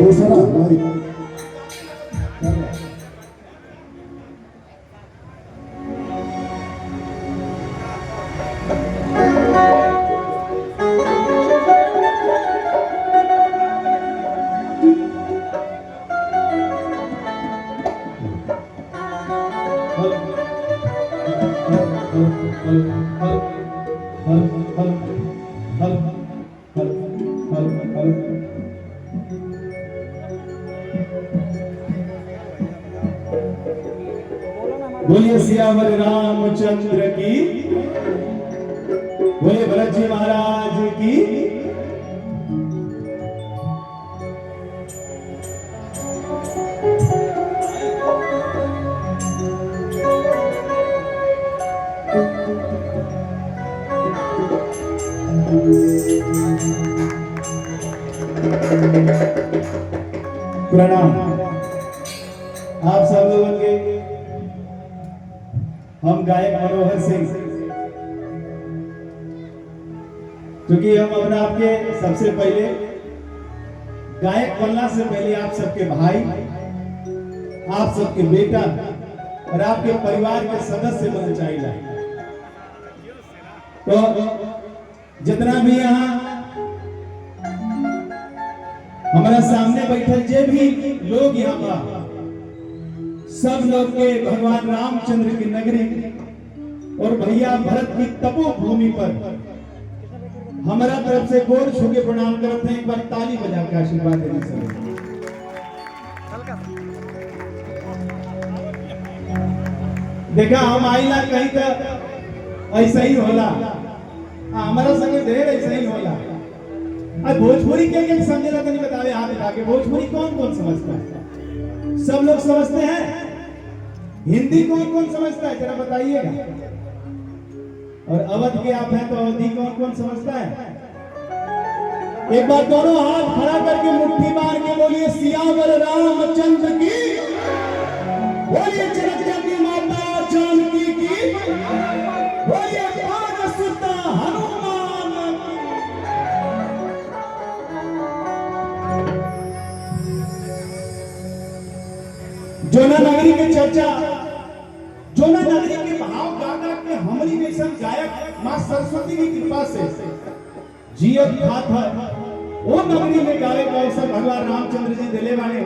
दूसरा भाई बोलिए सियावर रामचंद्र की, बोलिए भरत जी महाराज की। प्रणाम आप सब लोगों के। हम गायक मनोहर सिंह, क्योंकि हम अपने आपके सबसे पहले गायक बनना से पहले आप सबके भाई, आप सबके बेटा और आपके परिवार के सदस्य बनना चाहिए। तो जितना भी यहाँ हमारा सामने बैठे जे भी लोग यहाँ पर, सब लोग के भगवान रामचंद्र की नगरी और भैया भरत की तपोभूमि पर हमारा तरफ से गोर छू के प्रणाम करते हैं। एक बार ताली बजा के आशीर्वाद देने से देखा हम आईला कहीं का ऐसा ही होला, हमारा संग ढेर ऐसा ही होला। अब भोजपुरी के समझेला तो नहीं बतावे, हाथ उठा के भोजपुरी कौन कौन समझता है? सब लोग समझते हैं। हिंदी कौन कौन समझता है जरा बताइएगा। और अवध के आप हैं तो अवधी कौन कौन समझता है? एक बार दोनों हाथ खड़ा करके मुट्ठी मार के बोलिए सियावर रामचंद्र की, बोलिए जनक की माता जानकी की, बोलिए पावन सुत हनुमान की। जोना नगरी के चर्चा, जोना नगरी के भाव गागा के हमारी जैसा गायक मां सरस्वती की कृपा से जियत खात है, वो नगरी में गावे का अवसर भगवान रामचंद्र जी दिले वाले।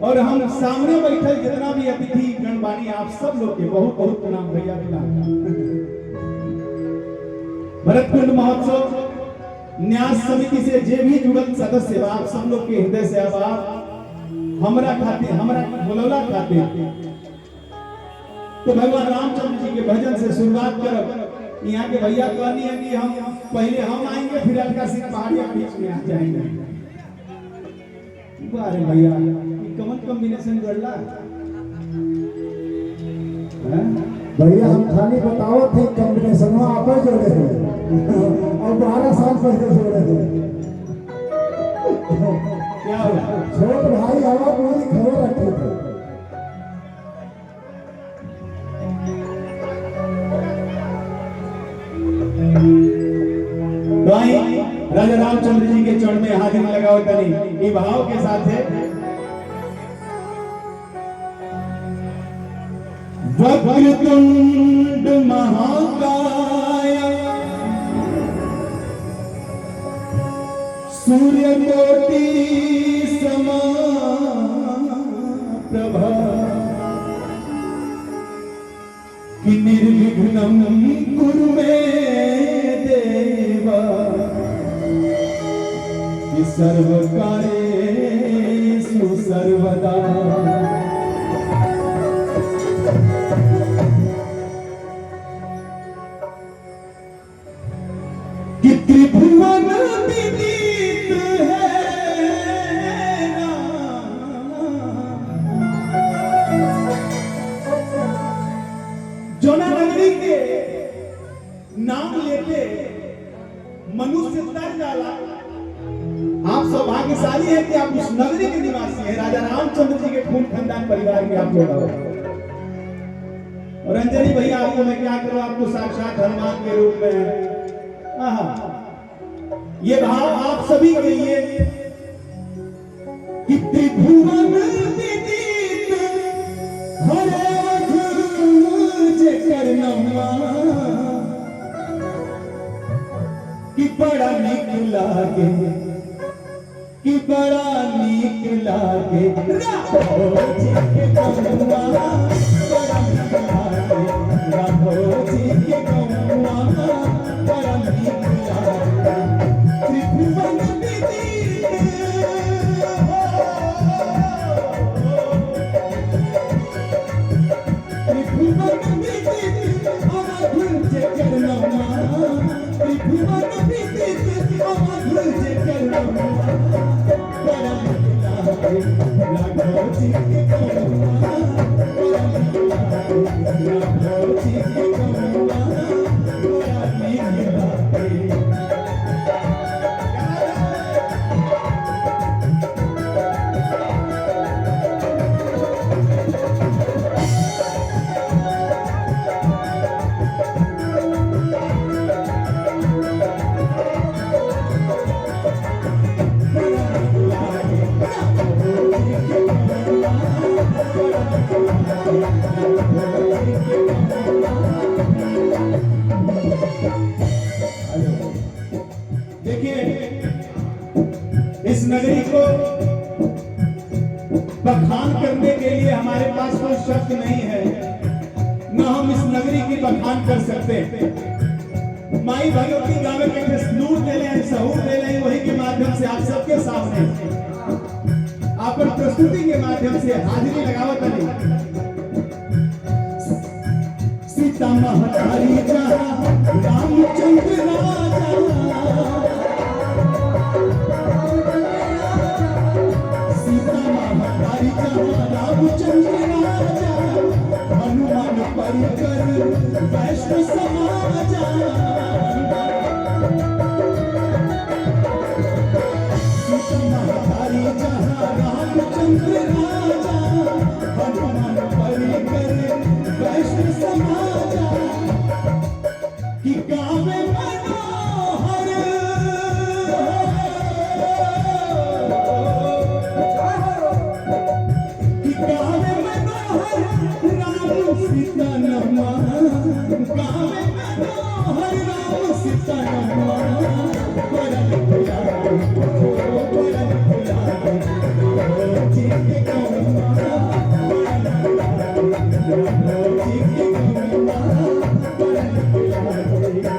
और हम सामने बैठे जितना भी अतिथि गणबानी आप सब लोग के बहुत बहुत प्रणाम भैया भैया। भरतकुंड महोत्सव न्यास समिति से जे भी जुड़ल सदस्य आप सब लोग के हृदय से आभार। हमरा खातिर, हमरा बोलौला खातिर तो भगवान रामचंद्र जी के भजन से शुरुआत करब। यहाँ के भैया कहनी है कि हम पहले हम आएंगे फिर अलका सिंह पहाड़िया बीच में आ जाएंगे। अरे भैया कौन कॉम्बिनेशन जोड़ला भैया? हम खाली बताओ थे कॉम्बिनेशन आप जोड़े थे और 12 साल पहले जोड़े थे। क्या हुआ? छोट भाई हवा पूरी खबर रखे थे। राजा रामचंद्र जी के चरण में हाजिर लगाओ तनी ये भाव के साथ है। वक्रतुंड महाकाय सूर्यकोटि समप्रभा कि निर्विघ्नं कुरु मे देव कि सर्वकार्येषु सर्वदा। कि त्रिभुवन विदित है जोना नगरी के नाम लेते मनुष्य तर जाला। आप सौभाग्यशाली है कि आप उस नगरी के निवासी हैं। राजा रामचंद्र जी के खून खानदान परिवार के आप लोग। और अंजलि भैया आपको मैं क्या करूं, आपको साक्षात हनुमान के रूप में ये भाव आप सभी के लिए नीक लागे कि बड़ा नीक लागे राघो जी के गौआ बड़ा नीक लागे राघो जी के गौआ बड़ा नीक लागे त्रिभुवन विदित त्रिभुवन विदित अमधुर जे करनमा त्रिभुवन विदित अमधुर जे करनमा बड़ा नीक लागे राघो जी के गौआ बड़ा नीक लागे राघो जी के गौआ बड़ा नीक लागे देखिए इस नगरी को बखान करने के लिए हमारे पास कोई शब्द नहीं है, न हम इस नगरी की बखान कर सकते। माई भगवती गावे के नूर दे लें, सहूर दे लें, वही के माध्यम से आप सबके सामने अपन प्रस्तुति के माध्यम से हाजिरी लगावत नहीं। सीता महतारी जहाँ रामचंद्र राजा सीता महतारी जहाँ रामचंद्र राजा हनुमान परिकर वैष्णव समाजा सीता महतारी जहाँ रामचंद्र राजा हनुमान परिकर वैष्णव समाजा कि गावे मनोहर कि गावे मनोहर राम सीता नमा गावे मनोहर राम सीता नमा बड़ा नीक लागे बड़ा नीक लागे जी के गौआ बड़ा नीक लागे जी के गौआ बड़ा नीक लागे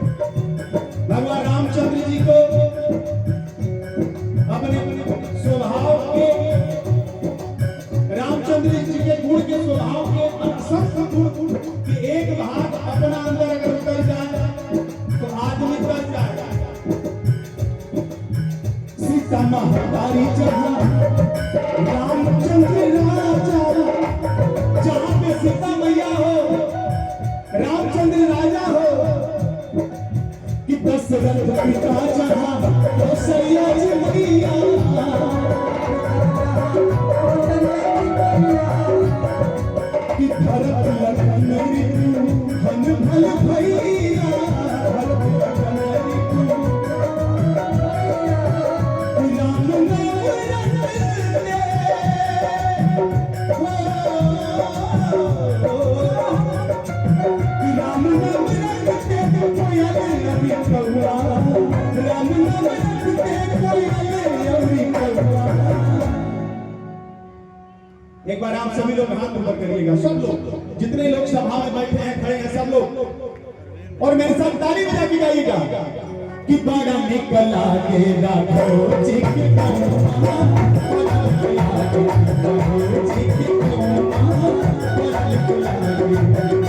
भगवान रामचंद्र जी को अपने स्वभाव के रामचंद्र जी के गुण के स्वभाव के अक्सर गुण के एक भाग अपना अंदर अगर उतर जाए तो आदमी बच जाएगा। सीता महतारी जहाँ रामचंद्र राजा जहाँ पे सीता मैया हो रामचंद्र राजा हो कि दशरथ पिता जहाँ कौशल्या जी मैया कि भरत लखन ऋतु धन भल भैया भरत लखन ऋतु राम नाम रटने राम नाम रटते कोयल अभी कौआ राम नाम रटते कोयल अभी कौआ। एक बार आप सभी लोग हाथ ऊपर करिएगा, सब लोग जितने लोग सभा में बैठे हैं खड़े हैं सब लोग, और मेरे साथ ताली बजा के गाइएगा कि बड़ा नीक लागे राघो जी के गौआ बड़ा नीक लागे राघो जी के गौआ बड़ा नीक लागे